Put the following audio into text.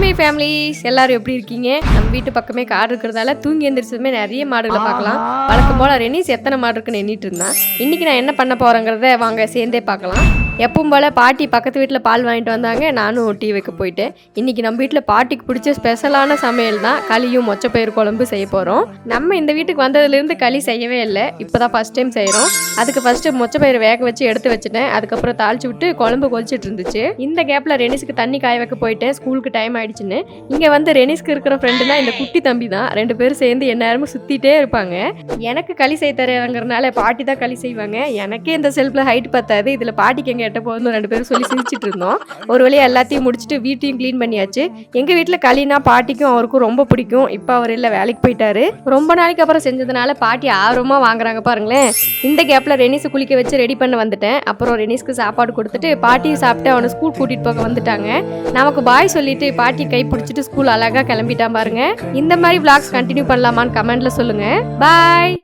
Hi families, எல்லாரும் எப்படி இருக்கீங்க? நம்ம வீட்டு பக்கமே காடு இருக்கிறதால தூங்கி எந்திரிச்சதுமே நிறைய மாடுகளை பார்க்கலாம். வழக்கம் போல ரெனிஸ் எத்தனை மாடு இருக்குன்னு எண்ணிட்டு இருந்தான். இன்னைக்கு நான் என்ன பண்ண போறேங்கிறத வாங்க சேர்ந்தே பார்க்கலாம். எப்பவும் போல பாட்டி பக்கத்து வீட்டில் பால் வாங்கிட்டு வந்தாங்க. நானும் டீ வைக்க போயிட்டேன். இன்னைக்கு நம்ம வீட்டில் பாட்டிக்கு பிடிச்ச ஸ்பெஷலான சமையல் தான் களியும் மொச்சப்பயிறு குழம்பு செய்ய போகிறோம். நம்ம இந்த வீட்டுக்கு வந்ததுலேருந்து களி செய்யவே இல்லை, இப்போ தான் ஃபஸ்ட் டைம் செய்கிறோம். அதுக்கு ஃபஸ்ட்டு மொச்சப்பயிறு வேக வச்சு எடுத்து வச்சுட்டேன். அதுக்கப்புறம் தாளிச்சு விட்டு குழம்பு கொதிச்சிட்டு இருந்துச்சு. இந்த கேப்பில் ரெனிஸ்க்கு தண்ணி காய வைக்க போயிட்டேன். ஸ்கூலுக்கு டைம் ஆயிடுச்சுன்னு. இங்கே வந்து ரெனிஸ்க்கு இருக்கிற ஃப்ரெண்டுனா இந்த குட்டி தம்பி தான். 2 பேரும் சேர்ந்து எந்நேரமும் சுற்றிட்டே இருப்பாங்க. எனக்கு களி செய்ய தரங்கிறனால பாட்டி தான் களி செய்வாங்க. எனக்கே இந்த செல்ஃபில் ஹைட் பத்தாது, இதில் பாட்டிக்கு எங்கே எட்ட போகணும் 2 பேரும் சொல்லி சிரிச்சிட்டு இருந்தோம். ஒரு வழியா எல்லாத்தையும் முடிச்சுட்டு வீட்டையும் க்ளீன் பண்ணியாச்சு. எங்க வீட்டில் களினா பாட்டிக்கும் அவருக்கும் ரொம்ப பிடிக்கும். இப்போ அவர் இல்லை, வேலைக்கு போயிட்டாரு. ரொம்ப நாளைக்கு அப்புறம் செஞ்சதுனால பாட்டி ஆர்வமாக வாங்குறாங்க பாருங்களேன். இந்த கேப்பில் ரெனிஸை குளிக்க வச்சு ரெடி பண்ண வந்துட்டேன். அப்புறம் ரெனிஸ்க்கு சாப்பாடு கொடுத்துட்டு பாட்டியும் சாப்பிட்டு அவனை ஸ்கூல் கூட்டிட்டு போக வந்துட்டாங்க. நமக்கு பாய் சொல்லிட்டு பாட்டி கை பிடிச்சிட்டு ஸ்கூல் அழகாக கிளம்பிட்டான் பாருங்க. இந்த மாதிரி vlogs கண்டினியூ பண்ணலாமான்னு கமெண்ட்ல சொல்லுங்க. பாய்.